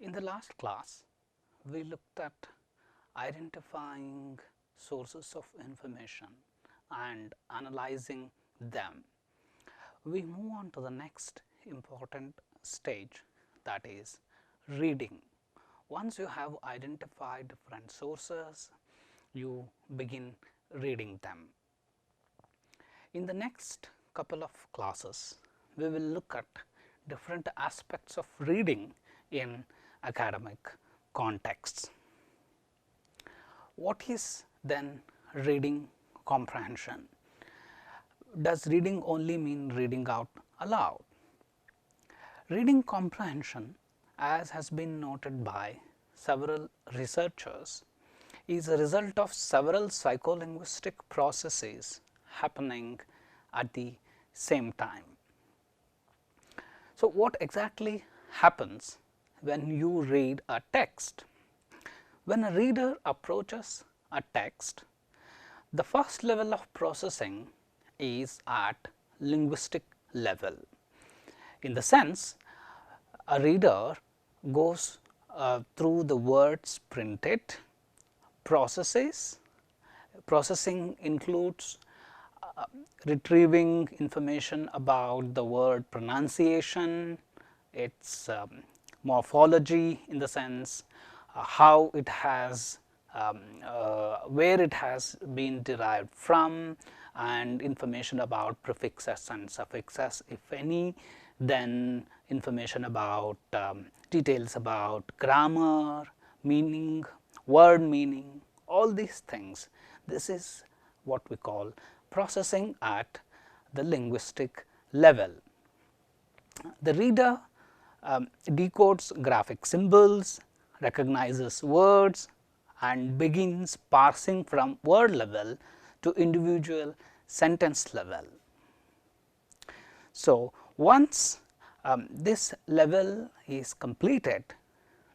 In the last class, we looked at identifying sources of information and analyzing them. We move on to the next important stage, that is reading. Once you have identified different sources, you begin reading them. In the next couple of classes, we will look at different aspects of reading in academic contexts. What is then reading comprehension? Does reading only mean reading out aloud? Reading comprehension, as has been noted by several researchers, is a result of several psycholinguistic processes happening at the same time. So, what exactly happens when you read a text? When a reader approaches a text, the first level of processing is at linguistic level. In the sense, a reader goes through the words printed, processes. Processing includes retrieving information about the word pronunciation, its morphology, in the sense how it has where it has been derived from, and information about prefixes and suffixes, if any, then information about details about grammar, meaning, word meaning, all these things. This is what we call processing at the linguistic level. The reader decodes graphic symbols, recognizes words, and begins parsing from word level to individual sentence level. So, once this level is completed,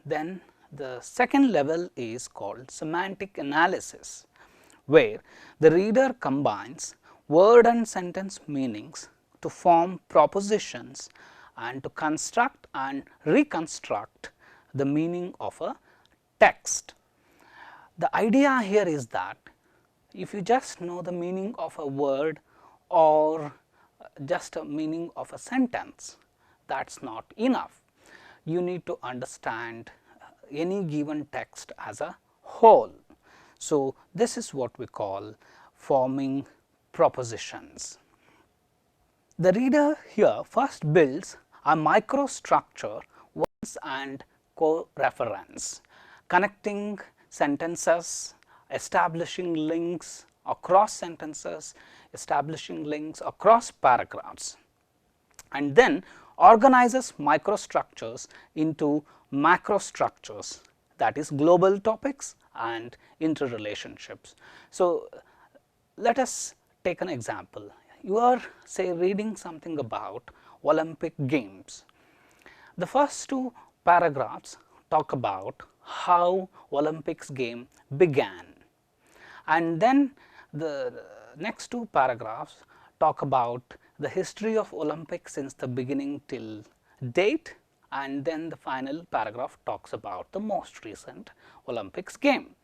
then the second level is called semantic analysis, where the reader combines word and sentence meanings to form propositions and to construct and reconstruct the meaning of a text. The idea here is that if you just know the meaning of a word or just a meaning of a sentence, that is not enough. You need to understand any given text as a whole. So, this is what we call forming propositions. The reader here first builds a microstructure once and co-reference, connecting sentences, establishing links across sentences, establishing links across paragraphs, and then organizes microstructures into macrostructures, that is global topics and interrelationships. So, let us take an example. You are, say, reading something about Olympic Games. The first two paragraphs talk about how Olympics game began, and then the next two paragraphs talk about the history of Olympics since the beginning till date, and then the final paragraph talks about the most recent Olympics game.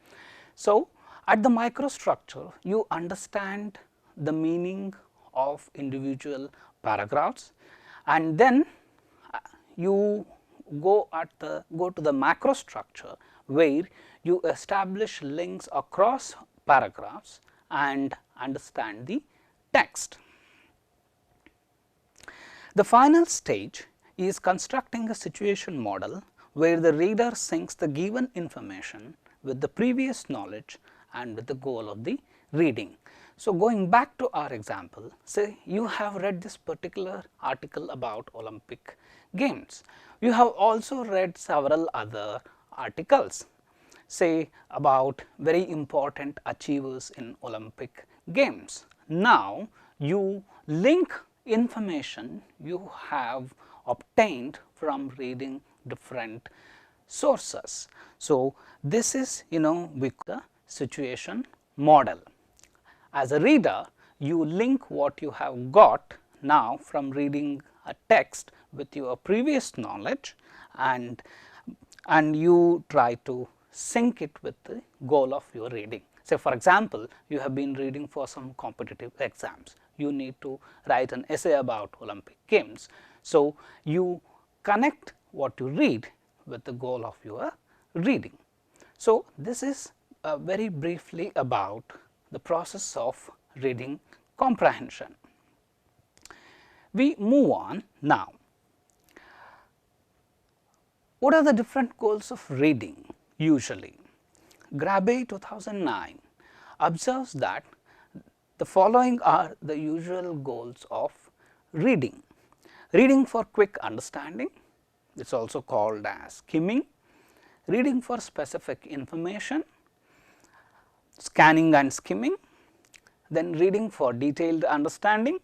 So, at the microstructure, you understand the meaning of individual paragraphs, and then you go to the macrostructure, where you establish links across paragraphs and understand the text. The final stage is constructing a situation model, where the reader syncs the given information with the previous knowledge and with the goal of the reading. So, going back to our example, say you have read this particular article about Olympic Games. You have also read several other articles, say about very important achievers in Olympic Games. Now, you link information you have obtained from reading different sources. So, this is we call the situation model. As a reader, you link what you have got now from reading a text with your previous knowledge and you try to sync it with the goal of your reading. Say for example, you have been reading for some competitive exams, you need to write an essay about Olympic Games. So, you connect what you read with the goal of your reading. So, this is very briefly about the process of reading comprehension. We move on now. What are the different goals of reading usually? Grabe 2009 observes that the following are the usual goals of reading. Reading for quick understanding, it is also called as skimming. Reading for specific information, scanning and skimming. Then reading for detailed understanding,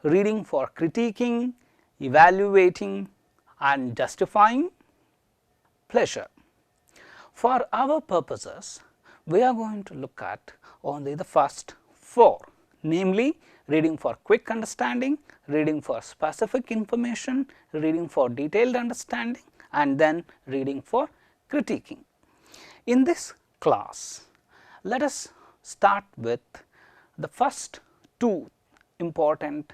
reading for critiquing, evaluating and justifying, pleasure. For our purposes, we are going to look at only the first 4, namely reading for quick understanding, reading for specific information, reading for detailed understanding and then reading for critiquing. In this class, let us start with the first 2 important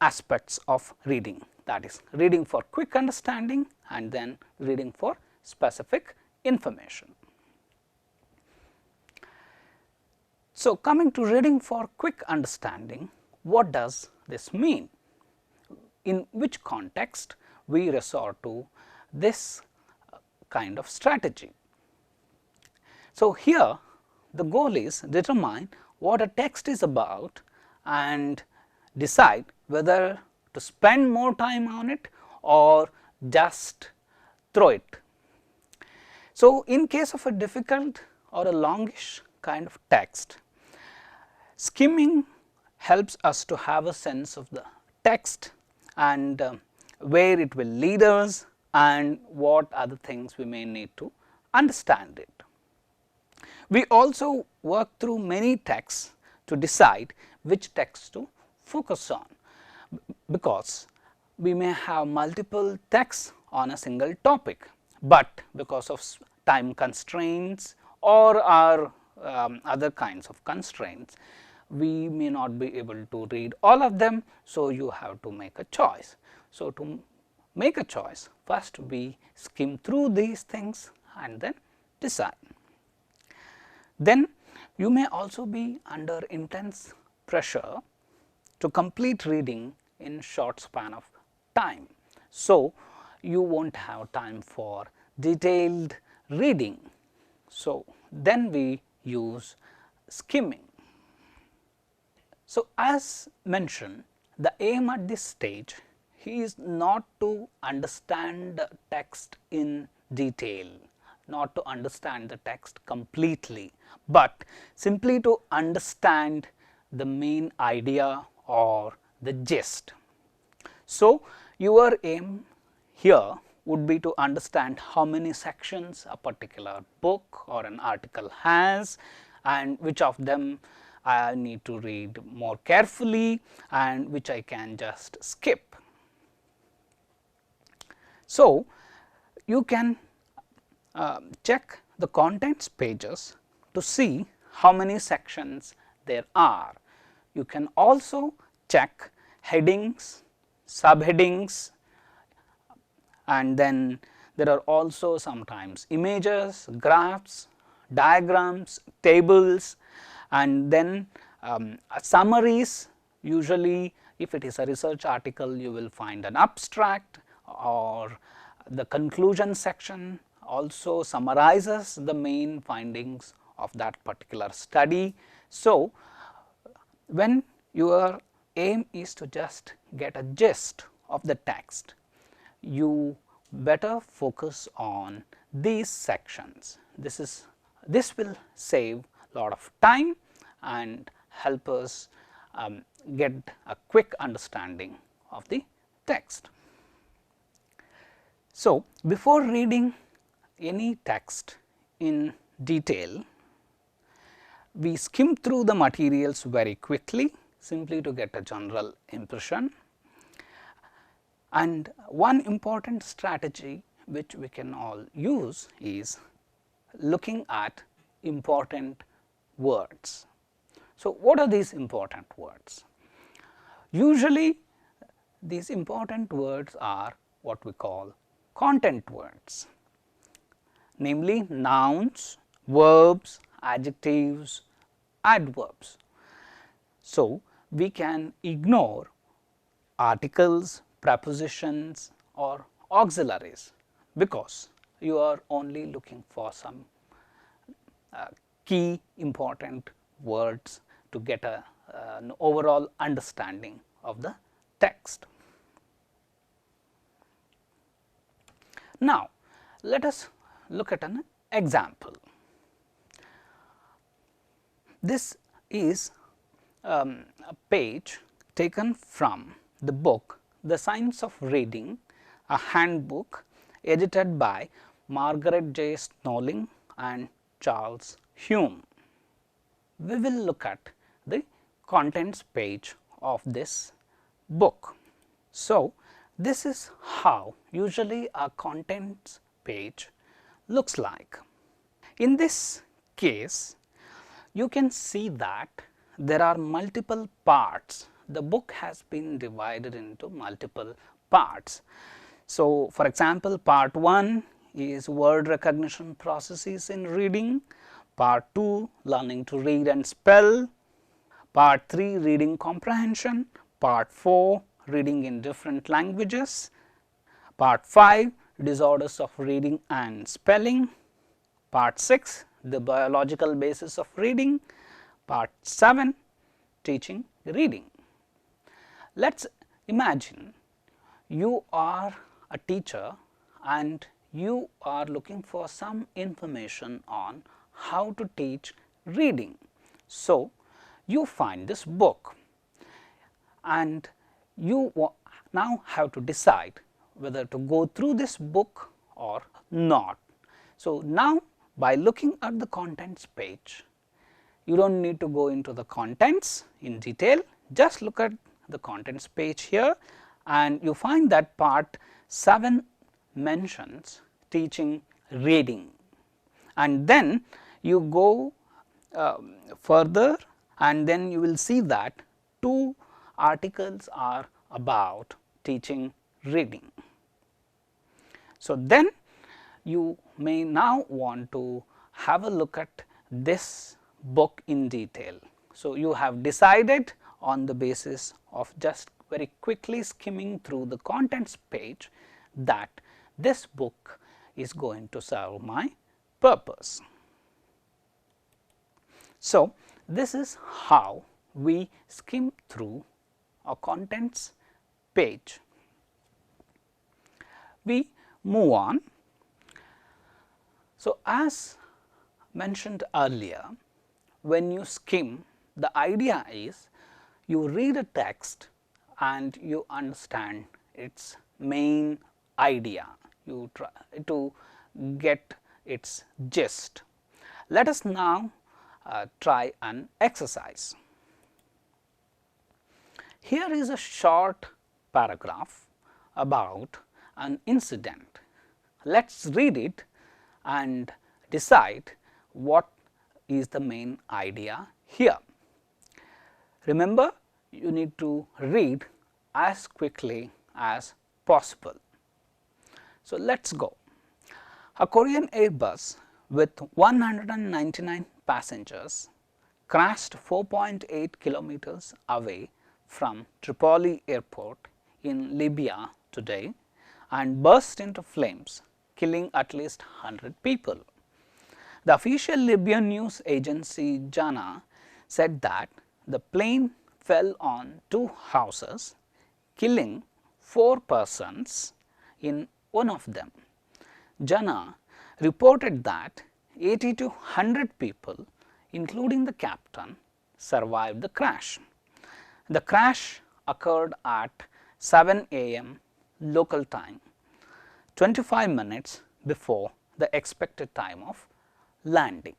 aspects of reading, that is reading for quick understanding and then reading for specific information. So, coming to reading for quick understanding, what does this mean? In which context we resort to this kind of strategy? So, here the goal is determine what a text is about and decide whether to spend more time on it or just throw it. So, in case of a difficult or a longish kind of text, skimming helps us to have a sense of the text and where it will lead us and what other things we may need to understand it. We also work through many texts to decide which text to focus on, because we may have multiple texts on a single topic, but because of time constraints or our other kinds of constraints, we may not be able to read all of them. So, you have to make a choice. So, to make a choice, first we skim through these things and then decide. Then you may also be under intense pressure to complete reading in short span of time. So, you will not have time for detailed reading. So, then we use skimming. So, as mentioned, the aim at this stage is not to understand the text in detail, not to understand the text completely, but simply to understand the main idea or the gist. So, your aim here would be to understand how many sections a particular book or an article has and which of them I need to read more carefully and which I can just skip. So, you can check the contents pages to see how many sections there are. You can also check headings, subheadings, and then there are also sometimes images, graphs, diagrams, tables, and then summaries. Usually, if it is a research article, you will find an abstract, or the conclusion section also summarizes the main findings of that particular study. So, when your aim is to just get a gist of the text, you better focus on these sections. This will save a lot of time and help us get a quick understanding of the text. So, before reading any text in detail, we skim through the materials very quickly, simply to get a general impression. And one important strategy which we can all use is looking at important words. So, what are these important words? Usually these important words are what we call content words, namely nouns, verbs, adjectives, adverbs. So, we can ignore articles, prepositions or auxiliaries, because you are only looking for some key important words to get an overall understanding of the text. Now, let us look at an example. This is a page taken from the book The Science of Reading, a handbook edited by Margaret J. Snolling and Charles Hume. We will look at the contents page of this book. So, this is how usually a contents page looks like. In this case, you can see that there are multiple parts. The book has been divided into multiple parts. So, for example, part 1 is word recognition processes in reading, part 2 learning to read and spell, part 3 reading comprehension, part 4 reading in different languages, part 5 disorders of reading and spelling, part 6 the biological basis of reading, part 7 teaching reading. Let us imagine you are a teacher and you are looking for some information on how to teach reading. So, you find this book and you now have to decide whether to go through this book or not. So, now by looking at the contents page, you do not need to go into the contents in detail, just look at the contents page here and you find that part 7 mentions teaching reading, and then you go further and then you will see that 2 articles are about teaching reading. So, then you may now want to have a look at this book in detail. So, you have decided on the basis of just very quickly skimming through the contents page that this book is going to serve my purpose. So, this is how we skim through a contents page. We move on. So, as mentioned earlier, when you skim, the idea is you read a text and you understand its main idea, you try to get its gist. Let us now try an exercise. Here is a short paragraph about an incident. Let us read it and decide what is the main idea here. Remember, you need to read as quickly as possible. So, let us go. A Korean Airbus with 199 passengers crashed 4.8 kilometers away from Tripoli airport in Libya today and burst into flames, killing at least 100 people. The official Libyan news agency Jana said that the plane fell on 2 houses, killing 4 persons in one of them. Jana reported that 80 to 100 people, including the captain, survived the crash. The crash occurred at 7 a.m. local time, 25 minutes before the expected time of landing.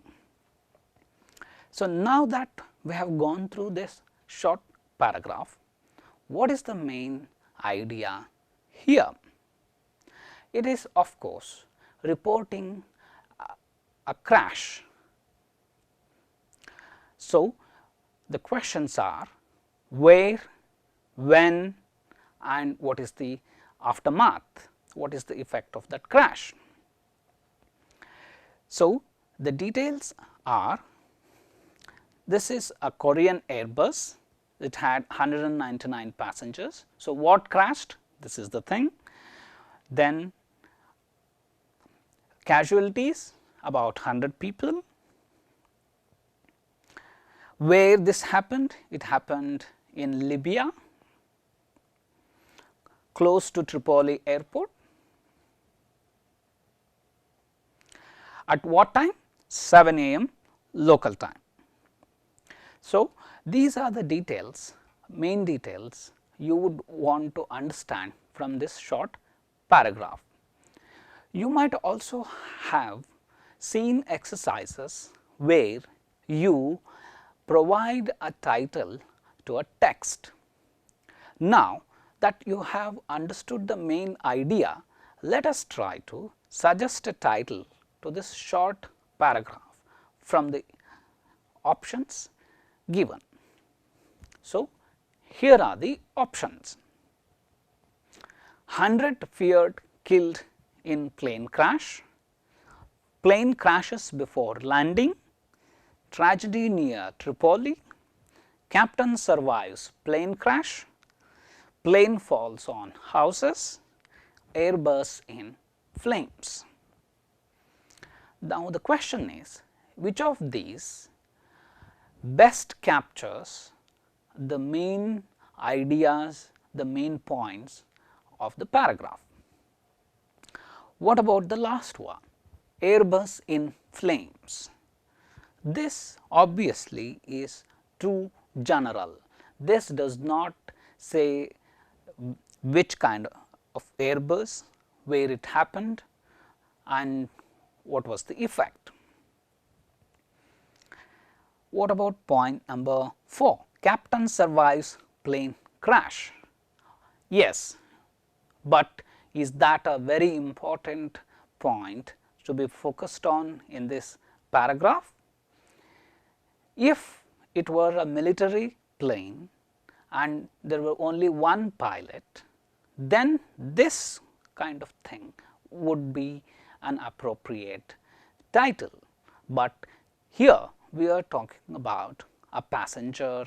So, now that we have gone through this short paragraph, what is the main idea Here it is of course reporting a crash. So, the questions are where, when, and what is the aftermath, what is the effect of that crash. So, the details are, this is a Korean Airbus, it had 199 passengers. So, what crashed? This is the thing. Then casualties about 100 people. Where this happened? It happened in Libya, close to Tripoli airport. At what time? 7 a.m. local time. So, these are the details, main details you would want to understand from this short paragraph. You might also have seen exercises where you provide a title to a text. Now that you have understood the main idea, let us try to suggest a title to this short paragraph from the options given. So, here are the options: 100 feared killed in plane crash, plane crashes before landing, tragedy near Tripoli, captain survives plane crash, plane falls on houses, Airbus in flames. Now, the question is, which of these best captures the main ideas, the main points of the paragraph? What about the last one, Airbus in flames? This obviously is too general. This does not say which kind of Airbus, where it happened, and what was the effect. What about point number 4, captain survives plane crash? Yes, but is that a very important point to be focused on in this paragraph? If it were a military plane and there were only one pilot, then this kind of thing would be an appropriate title. But here we are talking about a passenger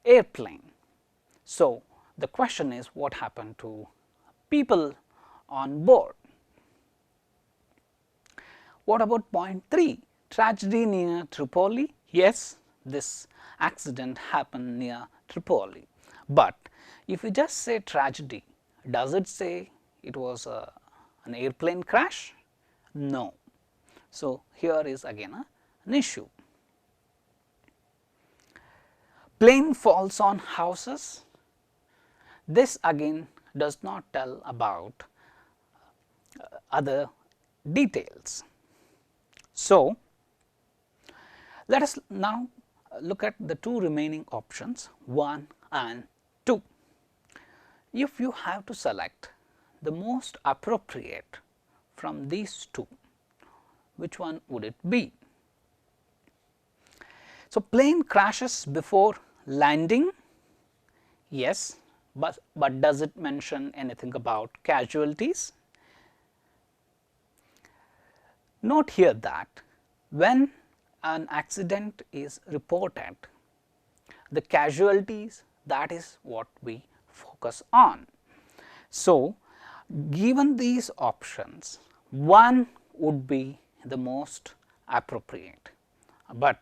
airplane. So, the question is, what happened to people on board? What about point 3, tragedy near Tripoli? Yes, this accident happened near Tripoli, but if you just say tragedy, does it say it was an airplane crash? No. So, here is again an issue. Plane falls on houses. This again does not tell about other details. So, let us now look at the two remaining options, 1 and 2. If you have to select the most appropriate from these two, which one would it be? So, plane crashes before landing, yes, but does it mention anything about casualties? Note here that when an accident is reported, the casualties, that is what we focus on. So, given these options, one would be the most appropriate, but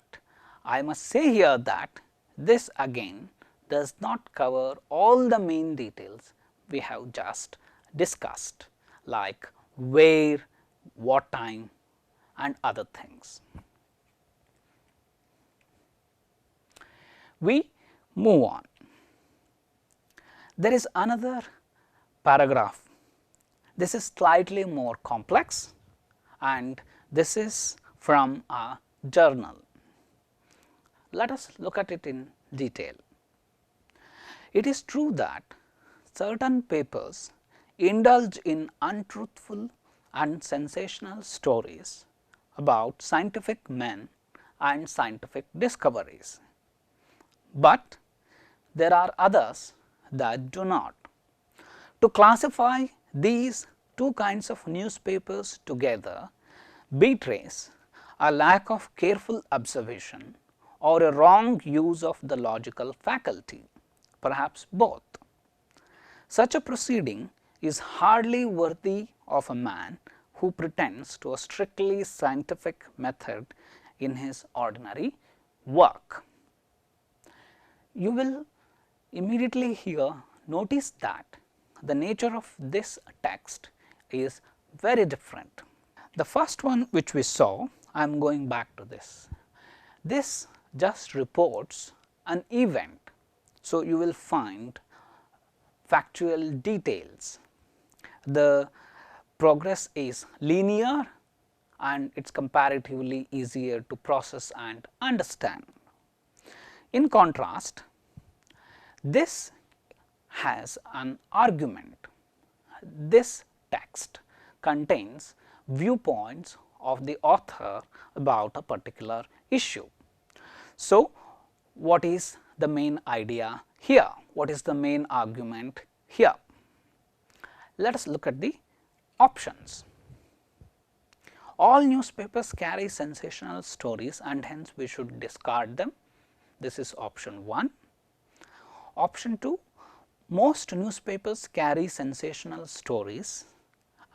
I must say here that this again does not cover all the main details we have just discussed, like where, what time, and other things. We move on. There is another paragraph. This is slightly more complex, and this is from a journal. Let us look at it in detail. It is true that certain papers indulge in untruthful and sensational stories about scientific men and scientific discoveries, but there are others that do not. To classify these two kinds of newspapers together betrays a lack of careful observation or a wrong use of the logical faculty, perhaps both. Such a proceeding is hardly worthy of a man who pretends to a strictly scientific method in his ordinary work. You will immediately here notice that the nature of this text is very different. The first one which we saw, I am going back to this. This just reports an event. So, you will find factual details. The progress is linear and it is comparatively easier to process and understand. In contrast, this has an argument. This text contains viewpoints of the author about a particular issue. So, what is the main idea here? What is the main argument here? Let us look at the options. All newspapers carry sensational stories and hence we should discard them. This is option 1. Option 2, most newspapers carry sensational stories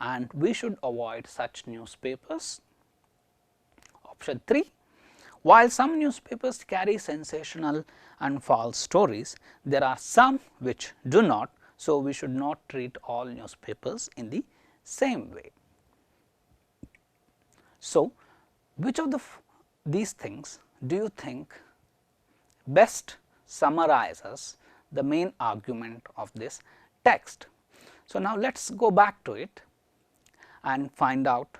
and we should avoid such newspapers. Option 3, while some newspapers carry sensational and false stories, there are some which do not. So, we should not treat all newspapers in the same way. So, which of these things do you think best summarizes the main argument of this text? So, now let us go back to it and find out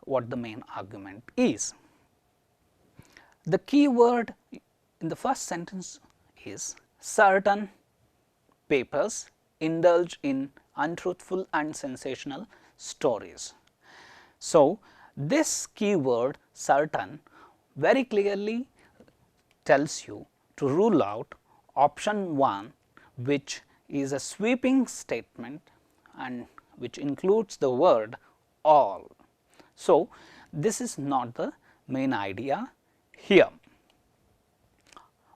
what the main argument is. The key word in the first sentence is certain papers indulge in untruthful and sensational stories. So, this keyword certain very clearly tells you to rule out option 1, which is a sweeping statement and which includes the word all. So, this is not the main idea here.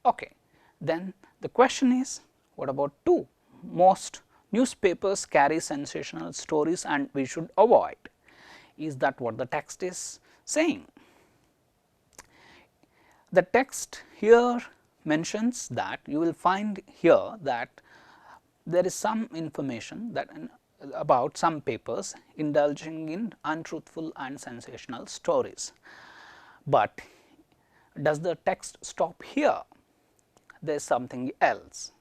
Okay. Then the question is, what about 2? Most newspapers carry sensational stories and we should avoid. Is that what the text is saying? The text here mentions that you will find here that there is some information that about some papers indulging in untruthful and sensational stories, but does the text stop here? There is something else.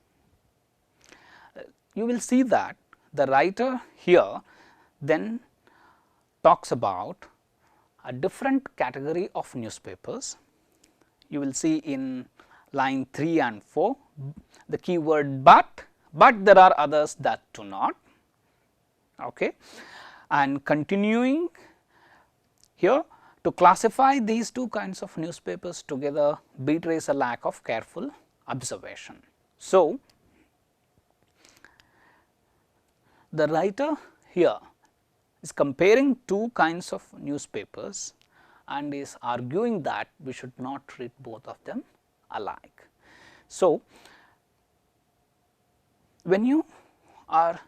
You will see that the writer here then talks about a different category of newspapers. You will see in line 3 and 4 the keyword but there are others that do not. Okay. And continuing here, to classify these two kinds of newspapers together betrays a lack of careful observation. So, the writer here is comparing two kinds of newspapers and is arguing that we should not treat both of them alike. So, when you are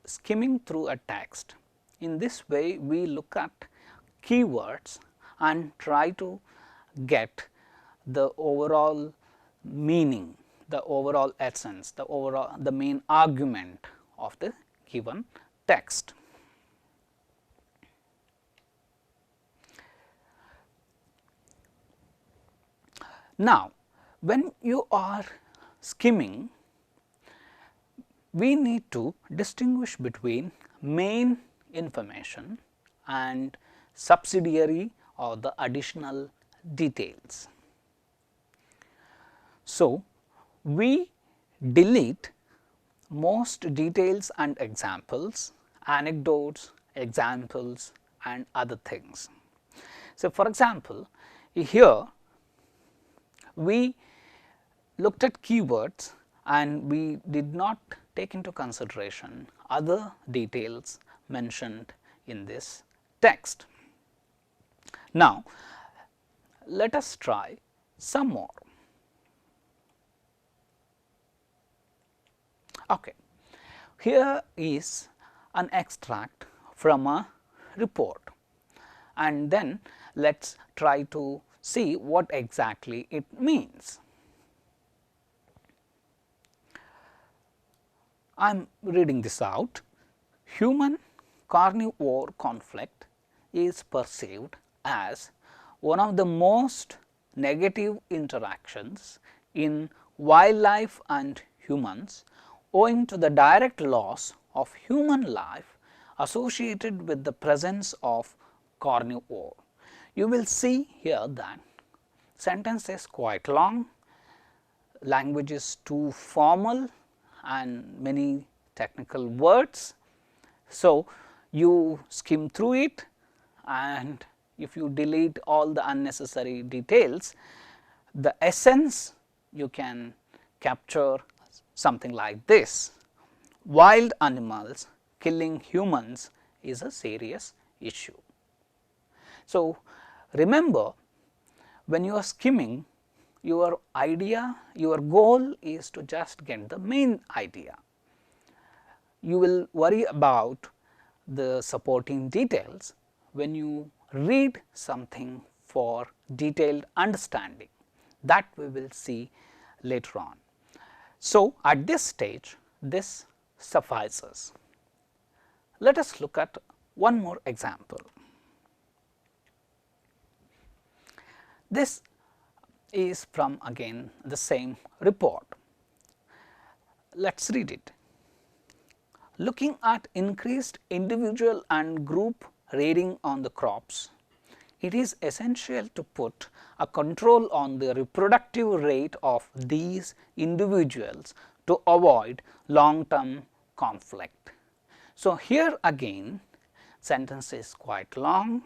skimming through a text, in this way we look at keywords and try to get the overall meaning, the overall essence, the main argument of the given text. Now, when you are skimming, we need to distinguish between main information and subsidiary or the additional details. So, we delete most details and examples, anecdotes, examples and other things. So, for example, here we looked at keywords and we did not take into consideration other details mentioned in this text. Now, let us try some more. Okay. Here is an extract from a report, and then let us try to see what exactly it means. I am reading this out. Human carnivore conflict is perceived as one of the most negative interactions in wildlife and humans, owing to the direct loss of human life associated with the presence of carnivore. You will see here that sentence is quite long, language is too formal and many technical words. So, you skim through it, and if you delete all the unnecessary details, the essence you can capture something like this: wild animals killing humans is a serious issue. So, remember, when you are skimming, your idea, your goal is to just get the main idea. You will worry about the supporting details when you read something for detailed understanding, that we will see later on. So, at this stage this suffices. Let us look at one more example. This is from again the same report. Let us read it. Looking at increased individual and group raiding on the crops, it is essential to put a control on the reproductive rate of these individuals to avoid long term conflict. So, here again sentence is quite long,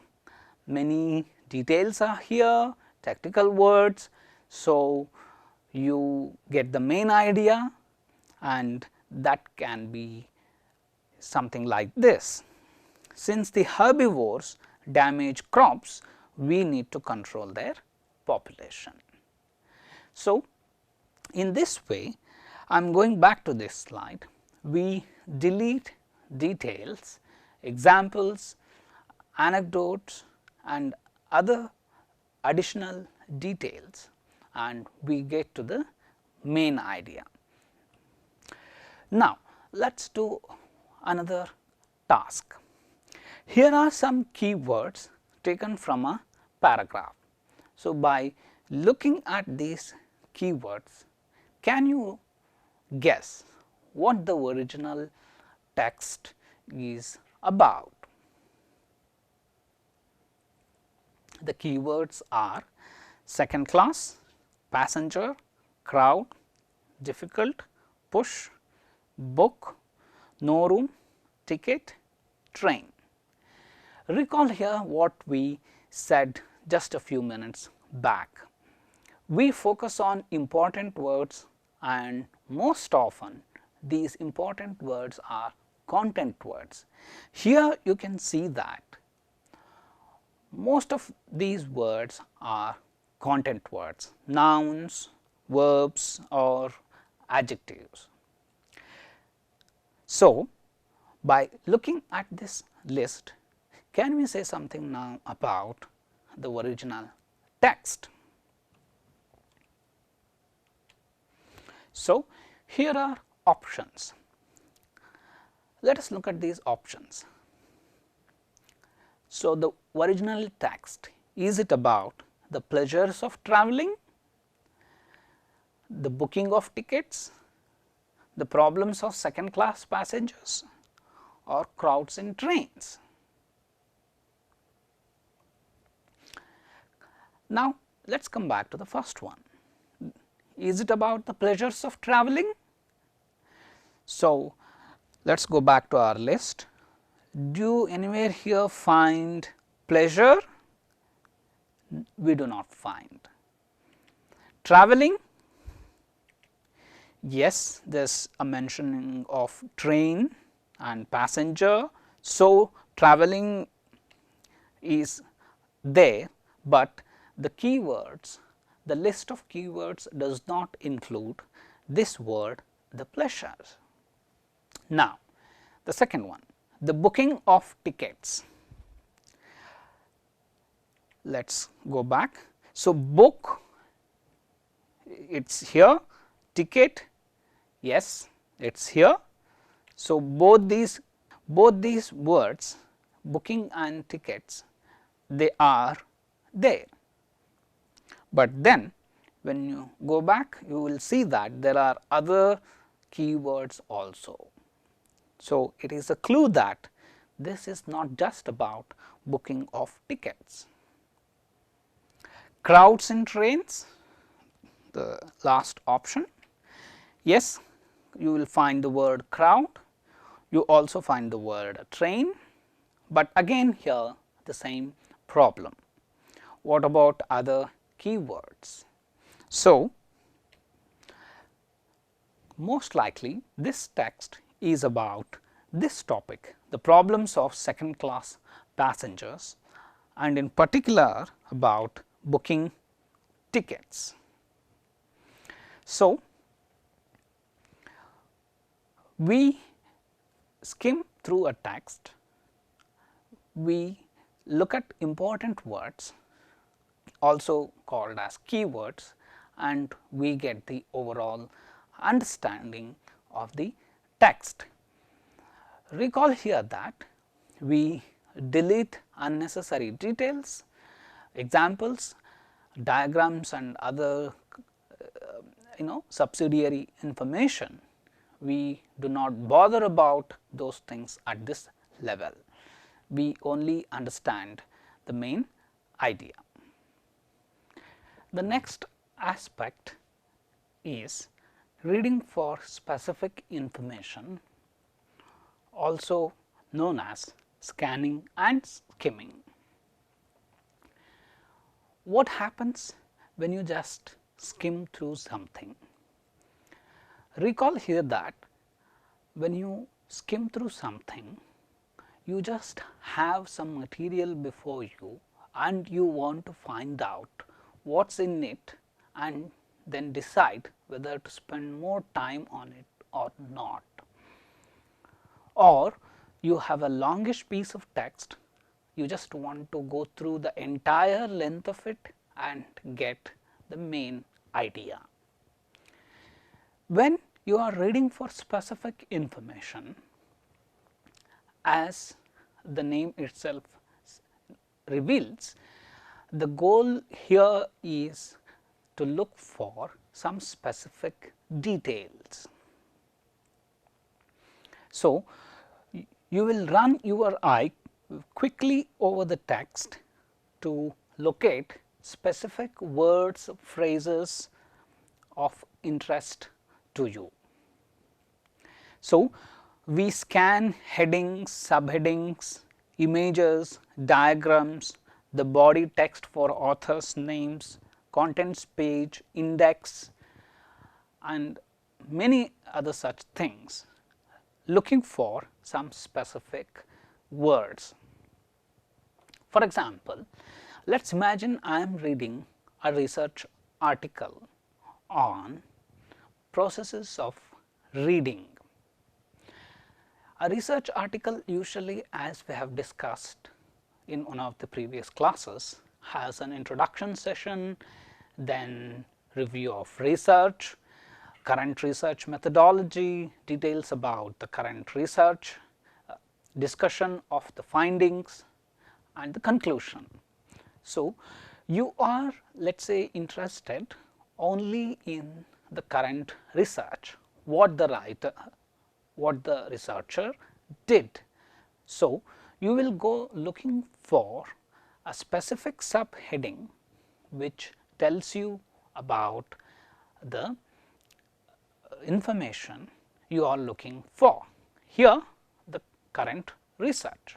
many details are here, technical words. So, you get the main idea, and that can be something like this: since the herbivores damage crops, we need to control their population. So, in this way, I am going back to this slide. We delete details, examples, anecdotes and other additional details, and we get to the main idea. Now, let us do another task. Here are some keywords taken from a paragraph. So, by looking at these keywords, can you guess what the original text is about? The keywords are second class, passenger, crowd, difficult, push, book, no room, ticket, train. Recall here what we said just a few minutes back. We focus on important words, and most often these important words are content words. Here you can see that most of these words are content words, nouns, verbs or adjectives. So, by looking at this list, can we say something now about the original text? So, here are options. Let us look at these options. So, the original text, is it about the pleasures of travelling, the booking of tickets, the problems of second class passengers or crowds in trains? Now, let us come back to the first one. Is it about the pleasures of travelling? So, let us go back to our list. Do you anywhere here find pleasure? We do not find. Traveling? Yes, there is a mentioning of train and passenger. So, traveling is there, but the keywords, the list of keywords does not include this word, the pleasures. Now, the second one, the booking of tickets. Let us go back. So, book, it is here, ticket, yes, it is here. So, both these words, booking and tickets, they are there. But then when you go back, you will see that there are other keywords also. So, it is a clue that this is not just about booking of tickets. Crowds in trains, the last option. Yes, you will find the word crowd, you also find the word train, but again here the same problem. What about other keywords? So, most likely this text is about this topic, the problems of second class passengers, and in particular about booking tickets. So, we skim through a text, we look at important words also called as keywords, and we get the overall understanding of the text. Recall here that we delete unnecessary details, examples, diagrams and other subsidiary information. We do not bother about those things at this level. We only understand the main idea. The next aspect is reading for specific information, also known as scanning and skimming. What happens when you just skim through something? Recall here that when you skim through something, you just have some material before you and you want to find out what is in it and then decide whether to spend more time on it or not. Or you have a longish piece of text, you just want to go through the entire length of it and get the main idea. When you are reading for specific information, as the name itself reveals, the goal here is to look for some specific details. So, you will run your eye quickly over the text to locate specific words, phrases of interest to you. So, we scan headings, subheadings, images, diagrams, the body text for authors' names, contents page, index and many other such things, looking for some specific words. For example, let us imagine I am reading a research article on processes of reading. A research article usually, as we have discussed in one of the previous classes, has an introduction session, then review of research, current research methodology, details about the current research, discussion of the findings and the conclusion. So, you are, let us say, interested only in the current research, what the researcher did. So, you will go looking for a specific subheading which tells you about the information you are looking for. Here the current research.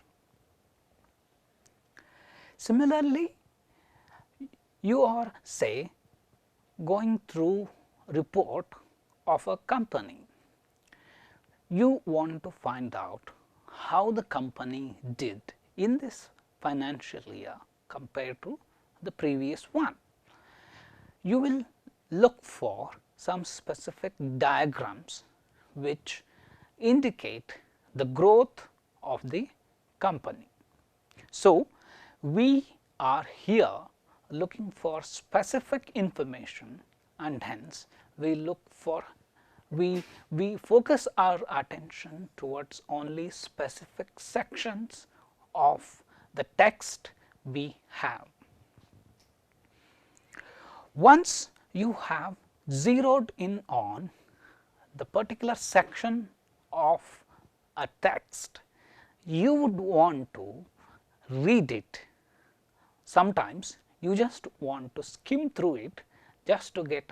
Similarly, you are say going through report of a company. You want to find out how the company did in this financial year compared to the previous one. You will look for some specific diagrams which indicate the growth of the company. So, we are here looking for specific information, and hence we look for we focus our attention towards only specific sections of the text we have. Once you have zeroed in on the particular section of a text, you would want to read it. Sometimes you just want to skim through it just to get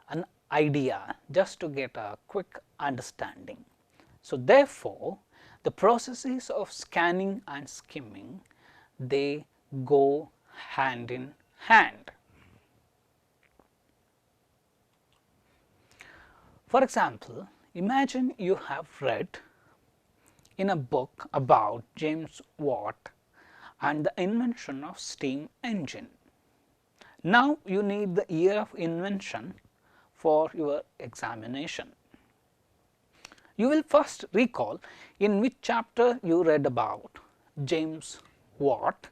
an idea, just to get a quick understanding. So, therefore, the processes of scanning and skimming, they go hand in hand. For example, imagine you have read in a book about James Watt and the invention of steam engine. Now, you need the year of invention for your examination. You will first recall in which chapter you read about James Watt,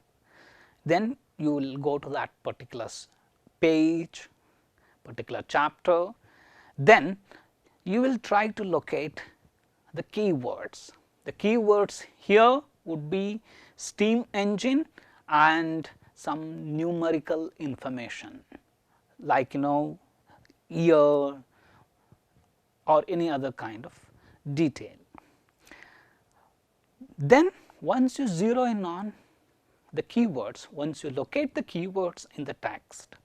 then you will go to that particular page, particular chapter, then you will try to locate the keywords. The keywords here would be steam engine and some numerical information like year or any other kind of detail. Then once you zero in on the keywords, once you locate the keywords in the text,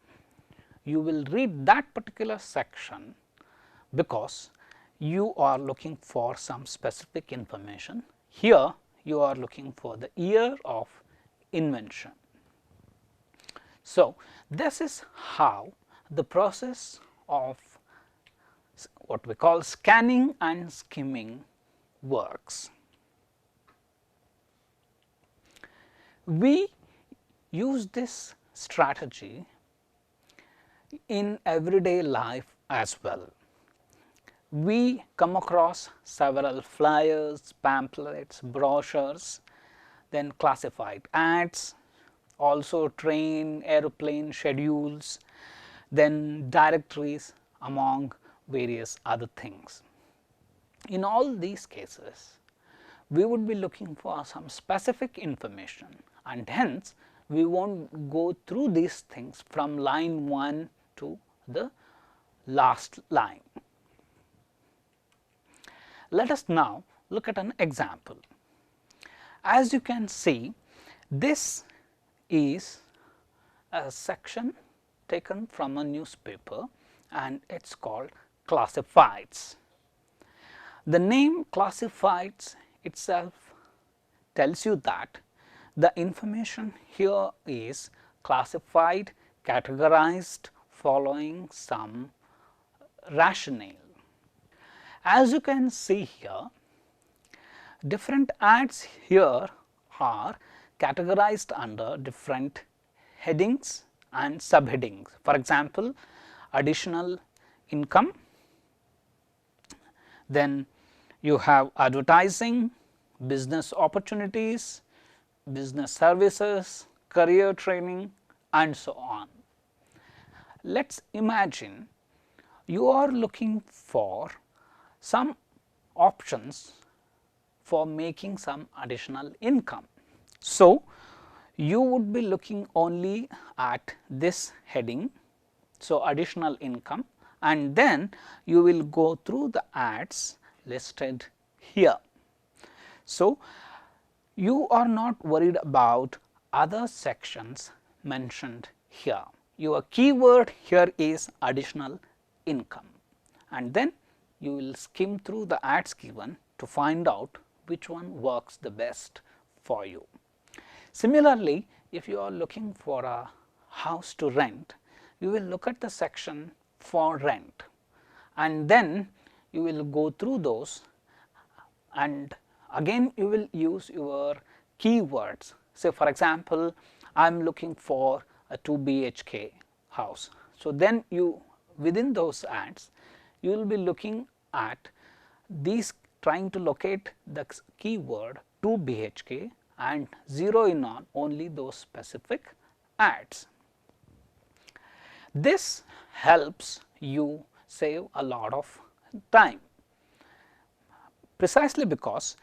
you will read that particular section because you are looking for some specific information. Here you are looking for the year of invention. So, this is how the process of what we call scanning and skimming works. We use this strategy in everyday life as well. We come across several flyers, pamphlets, brochures, then classified ads, also train, aeroplane schedules, then directories among various other things. In all these cases, we would be looking for some specific information, and hence we won't go through these things from line 1 to the last line. Let us now look at an example. As you can see, this is a section taken from a newspaper and it is called classifieds. The name classifieds itself tells you that the information here is classified, categorized following some rationale. As you can see here, different ads here are categorized under different headings and subheadings. For example, additional income, then you have advertising, business opportunities, business services, career training, and so on. Let us imagine you are looking for some options for making some additional income. So, you would be looking only at this heading, so additional income, and then you will go through the ads listed here. So, you are not worried about other sections mentioned here. Your keyword here is additional income, and then you will skim through the ads given to find out which one works the best for you. Similarly, if you are looking for a house to rent, you will look at the section for rent, and then you will go through those, and again you will use your keywords. Say for example, I am looking for a 2 BHK house. So, then you within those ads you will be looking at these, trying to locate the keyword 2 BHK and zero in on only those specific ads. This helps you save a lot of time, precisely because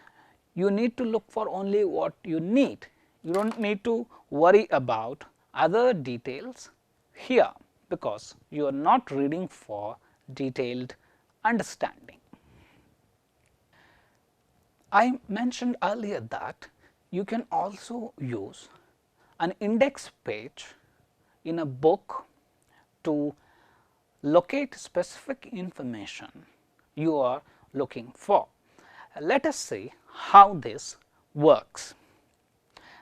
you need to look for only what you need. You do not need to worry about other details here, because you are not reading for detailed understanding. I mentioned earlier that you can also use an index page in a book to locate specific information you are looking for. Let us see how this works.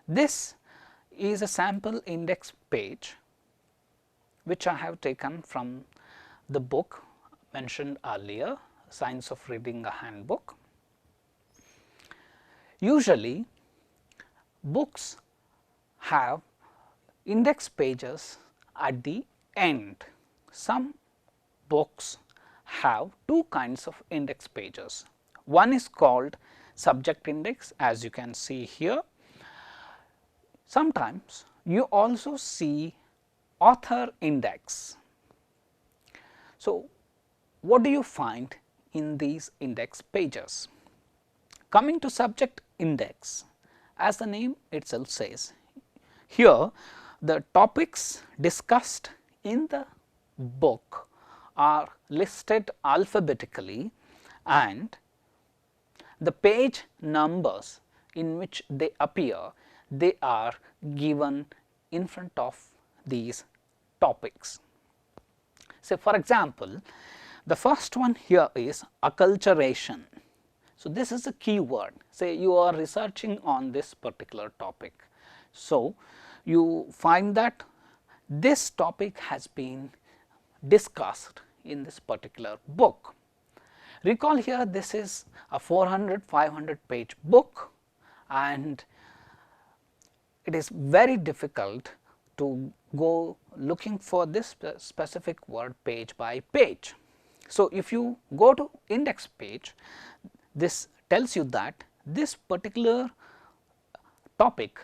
This is a sample index page which I have taken from the book mentioned earlier, Science of Reading a Handbook. Usually, books have index pages at the end. Some books have two kinds of index pages. One is called subject index, as you can see here. Sometimes you also see author index. So, what do you find in these index pages? Coming to subject index, as the name itself says, here the topics discussed in the book are listed alphabetically, and the page numbers in which they appear, they are given in front of these topics. Say for example, the first one here is acculturation. So, this is a keyword. Say you are researching on this particular topic. So, you find that this topic has been discussed in this particular book. Recall here, this is a 400-500 page book, and it is very difficult to go looking for this specific word page by page. So, if you go to index page, this tells you that this particular topic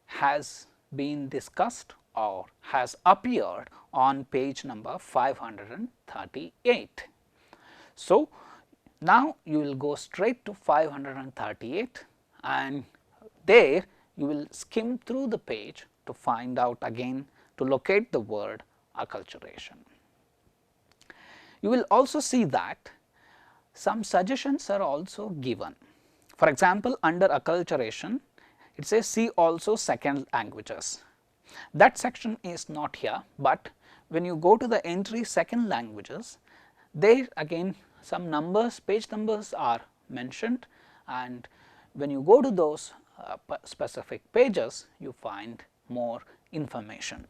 has been discussed or has appeared on page number 538. So, now you will go straight to 538, and there you will skim through the page to find out again, to locate the word acculturation. You will also see that some suggestions are also given. For example, under acculturation, it says see also second languages. That section is not here, but when you go to the entry second languages, there again some numbers, page numbers are mentioned, and when you go to those specific pages, you find more information.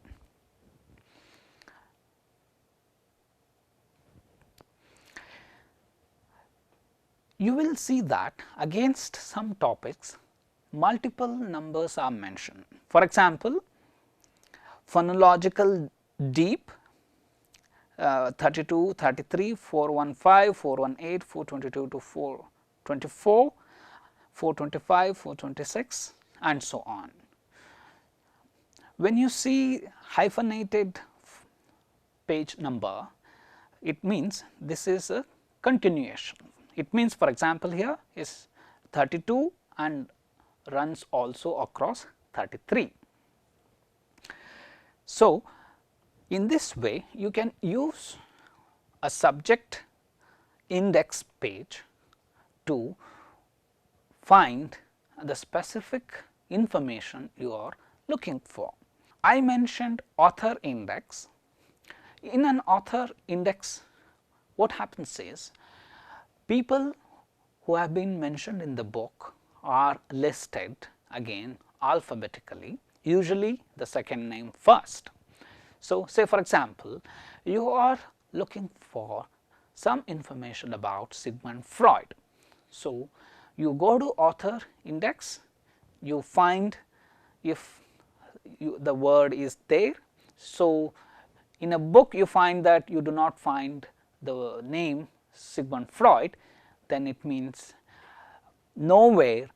You will see that against some topics, multiple numbers are mentioned. For example, phonological deep 32, 33, 415, 418, 422 to 424, 425, 426 and so on. When you see hyphenated page number, it means this is a continuation. It means, for example, here is 32 and runs also across 33. So, in this way you can use a subject index page to find the specific information you are looking for. I mentioned author index. In an author index, what happens is People who have been mentioned in the book are listed again alphabetically, usually the second name first. So, say for example, you are looking for some information about Sigmund Freud. So, you go to author index, you find if the word is there. So, in a book you find that you do not find the name Sigmund Freud, then it means nowhere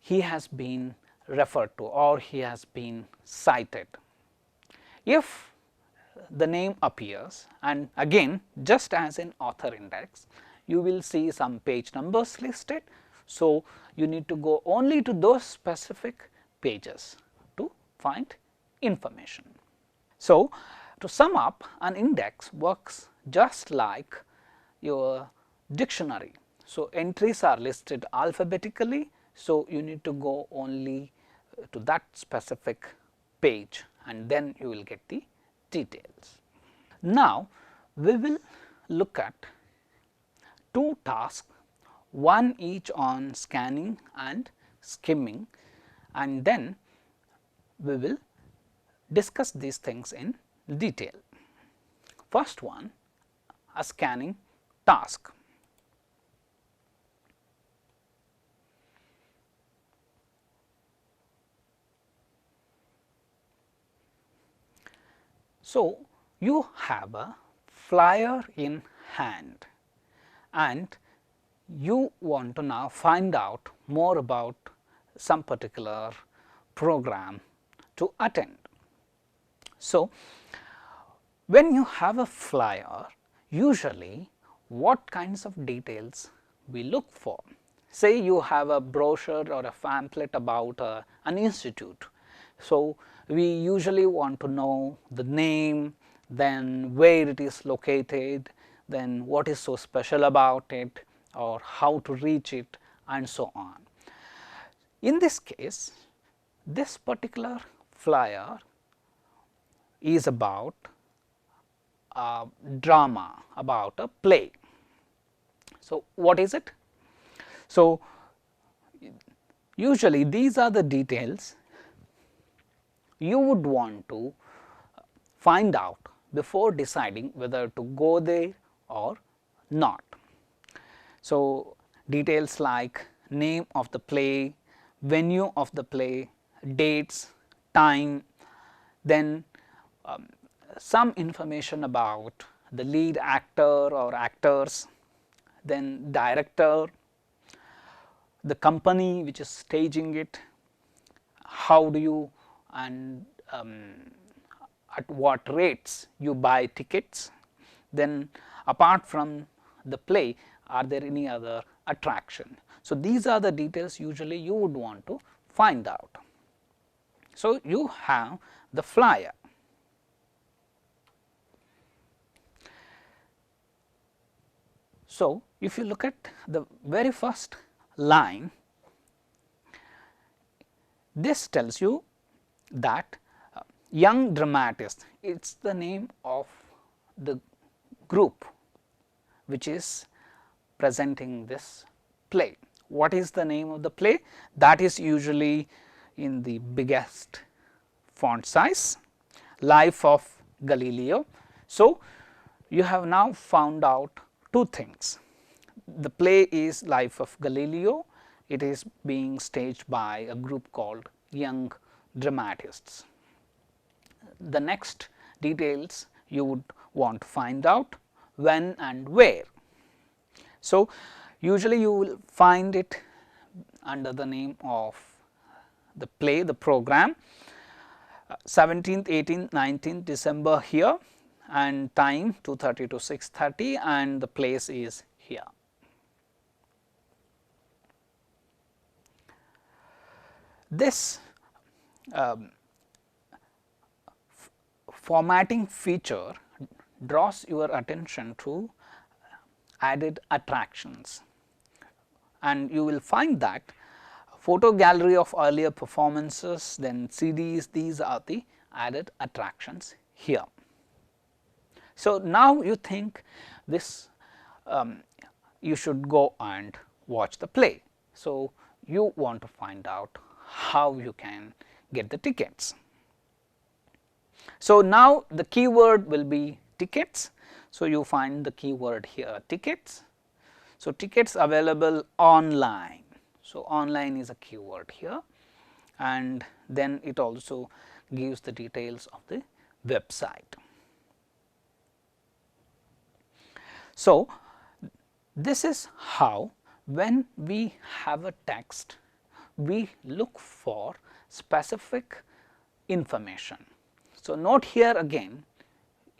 he has been referred to or he has been cited. If the name appears, and again just as in author index, you will see some page numbers listed. So, you need to go only to those specific pages to find information. So, to sum up, an index works just like your dictionary. So, entries are listed alphabetically. So, you need to go only to that specific page and then you will get the details. Now, we will look at two tasks, one each on scanning and skimming, and then we will discuss these things in detail. First one, a scanning task. So, you have a flyer in hand and you want to now find out more about some particular program to attend. So, when you have a flyer, usually what kinds of details we look for? Say you have a brochure or a pamphlet about an institute. So, we usually want to know the name, then where it is located, then what is so special about it or how to reach it and so on. In this case, this particular flyer is about a drama, about a play. So, what is it? So, usually these are the details you would want to find out before deciding whether to go there or not. So, details like name of the play, venue of the play, dates, time, then some information about the lead actor or actors, then director, the company which is staging it, how do you and at what rates you buy tickets. Then apart from the play, are there any other attraction? So, these are the details usually you would want to find out. So, you have the flyer. So, if you look at the very first line, this tells you that young dramatist, it is the name of the group which is presenting this play. What is the name of the play? That is usually in the biggest font size, Life of Galileo. So, you have now found out two things. The play is Life of Galileo, it is being staged by a group called Young Dramatists. The next details you would want to find out when and where. So, usually you will find it under the name of the play, the program, 17th, 18th, 19th December here, and time 2:30 to 6:30, and the place is here. This formatting feature draws your attention to added attractions, and you will find that photo gallery of earlier performances, then CDs, these are the added attractions here. So, now you think this you should go and watch the play. So, you want to find out how you can get the tickets. So, now the keyword will be tickets. So, you find the keyword here tickets. So, tickets available online. So, online is a keyword here, and then it also gives the details of the website. So, this is how when we have a text, we look for specific information. So, note here again,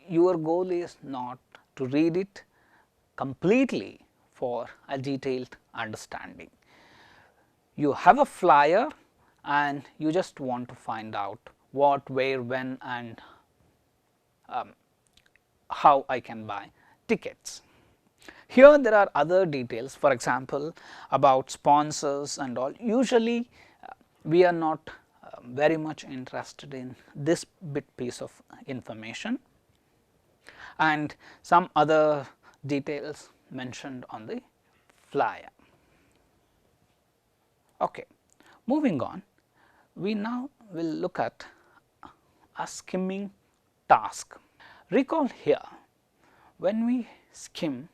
your goal is not to read it completely for a detailed understanding. You have a flyer and you just want to find out what, where, when and how I can buy tickets. Here there are other details, for example, about sponsors and all. Usually we are not very much interested in this piece of information, and some other details mentioned on the flyer. Okay. Moving on, we now will look at a skimming task. Recall here, when we skim,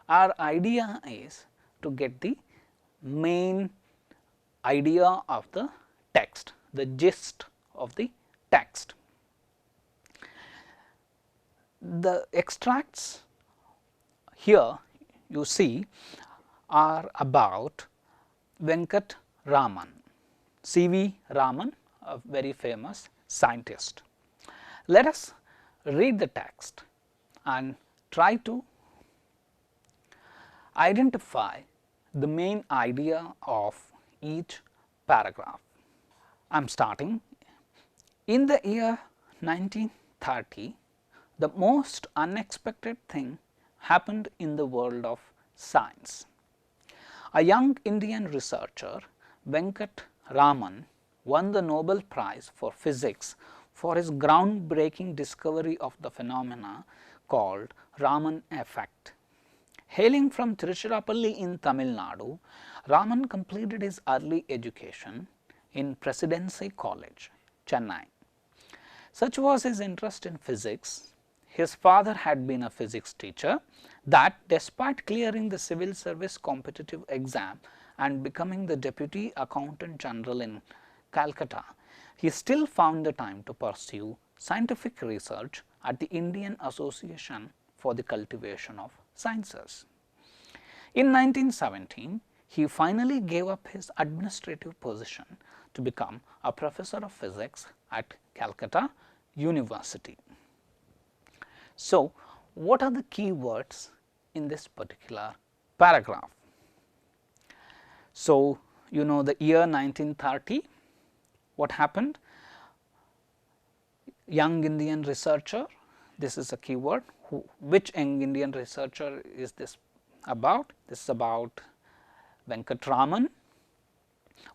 our idea is to get the main idea of the text, the gist of the text. The extracts here you see are about Venkat Raman, C.V. Raman, a very famous scientist. Let us read the text and try to identify the main idea of each paragraph. I am starting. In the year 1930, the most unexpected thing happened in the world of science. A young Indian researcher, Venkat Raman, won the Nobel Prize for Physics for his groundbreaking discovery of the phenomena called Raman effect. Hailing from Tiruchirappalli in Tamil Nadu, Raman completed his early education in Presidency College, Chennai. Such was his interest in physics. His father had been a physics teacher that, despite clearing the civil service competitive exam and becoming the Deputy Accountant General in Calcutta, he still found the time to pursue scientific research at the Indian Association for the Cultivation of Sciences. In 1917, he finally gave up his administrative position to become a professor of physics at Calcutta University. So, what are the key words in this particular paragraph? So, you know the year 1930, what happened? Young Indian researcher, this is a keyword. Which young Indian researcher is this about? This is about Venkat Raman.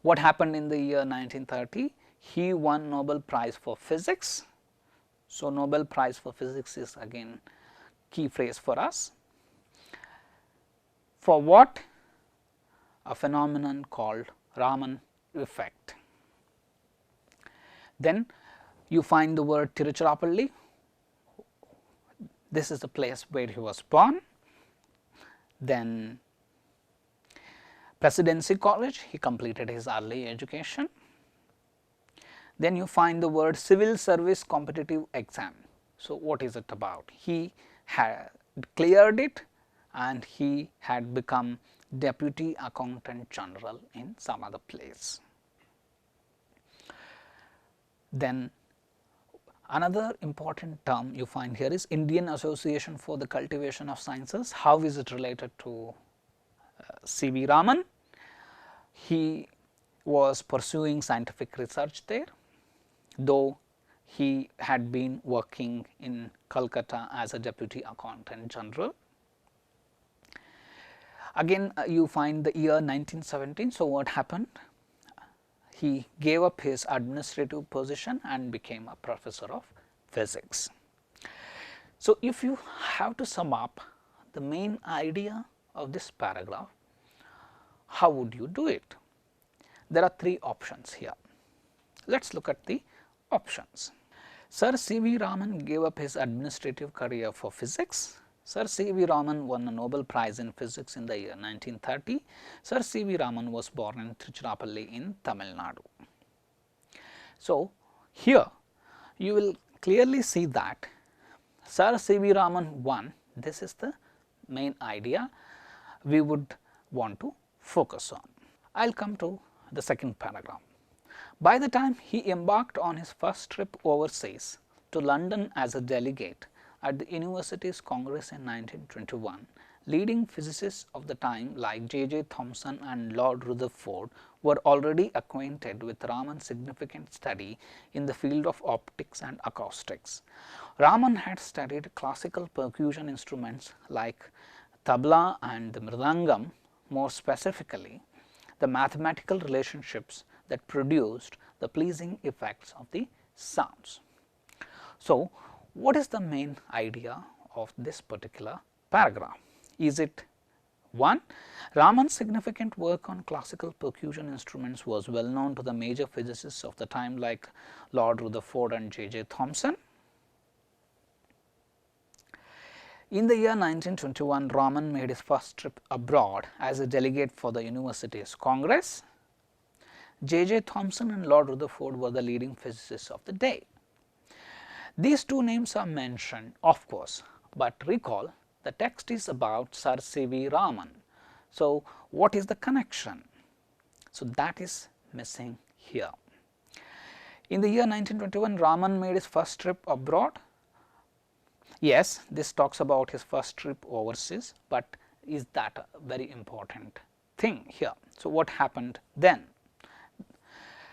What happened in the year 1930? He won Nobel Prize for Physics. So, Nobel Prize for Physics is again key phrase for us. For what? A phenomenon called Raman effect. Then you find the word Tiruchirappalli. This is the place where he was born. Then Presidency College, he completed his early education. Then you find the word civil service competitive exam. So, what is it about? He had cleared it and he had become Deputy Accountant General in some other place. Then another important term you find here is Indian Association for the Cultivation of Sciences. How is it related to C.V. Raman? He was pursuing scientific research there, though he had been working in Calcutta as a Deputy Accountant General. Again you find the year 1917. So, what happened? He gave up his administrative position and became a professor of physics. So, if you have to sum up the main idea of this paragraph, how would you do it? There are three options here. Let us look at the options. Sir C.V. Raman gave up his administrative career for physics. Sir C.V. Raman won a Nobel Prize in Physics in the year 1930. Sir C.V. Raman was born in Tiruchirappalli in Tamil Nadu. So, here you will clearly see that Sir C.V. Raman won. This is the main idea we would want to focus on. I will come to the second paragraph. By the time he embarked on his first trip overseas to London as a delegate at the University's Congress in 1921, leading physicists of the time like J.J. Thomson and Lord Rutherford were already acquainted with Raman's significant study in the field of optics and acoustics. Raman had studied classical percussion instruments like tabla and the mridangam. More specifically, the mathematical relationships that produced the pleasing effects of the sounds. So, what is the main idea of this particular paragraph? Is it 1. Raman's significant work on classical percussion instruments was well known to the major physicists of the time like Lord Rutherford and J.J. Thomson. In the year 1921, Raman made his first trip abroad as a delegate for the University's Congress. J.J. Thomson and Lord Rutherford were the leading physicists of the day. These two names are mentioned, of course, but recall the text is about Sir C.V. Raman. So, what is the connection? So, that is missing here. In the year 1921, Raman made his first trip abroad. Yes, this talks about his first trip overseas, but is that a very important thing here? So, what happened then?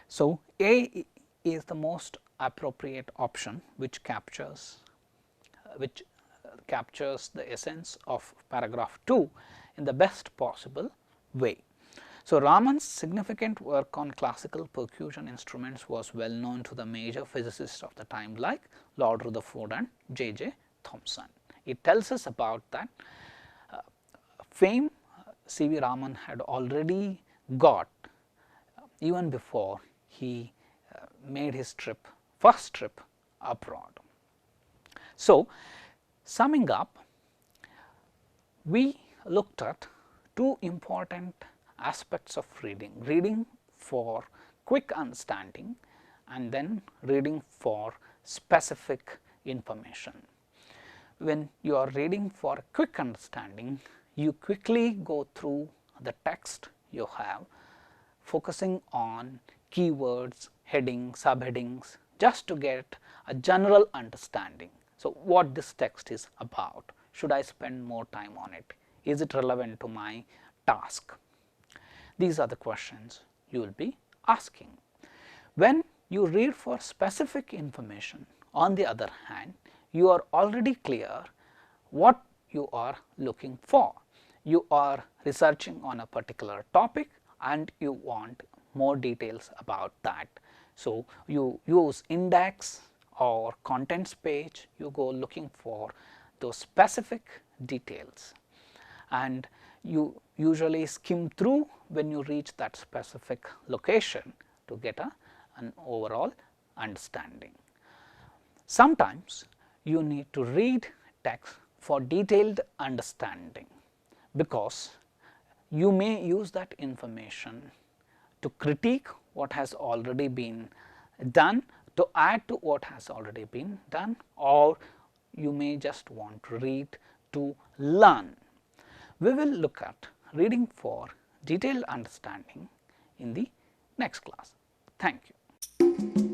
So, A is the most appropriate option which captures the essence of paragraph 2 in the best possible way. So, Raman's significant work on classical percussion instruments was well known to the major physicists of the time like Lord Rutherford and J.J. Thomson. It tells us about that fame C.V. Raman had already got even before he made his first trip abroad. So, summing up, we looked at two important aspects of reading for quick understanding and then reading for specific information. When you are reading for quick understanding, you quickly go through the text you have, focusing on keywords, headings, subheadings, just to get a general understanding. So, what this text is about? Should I spend more time on it? Is it relevant to my task? These are the questions you will be asking. When you read for specific information, on the other hand, you are already clear what you are looking for. You are researching on a particular topic and you want more details about that. So, you use index or contents page, you go looking for those specific details and you usually skim through when you reach that specific location to get an overall understanding. Sometimes you need to read text for detailed understanding, because you may use that information to critique what has already been done, to add to what has already been done, or you may just want to read to learn. We will look at reading for detailed understanding in the next class. Thank you.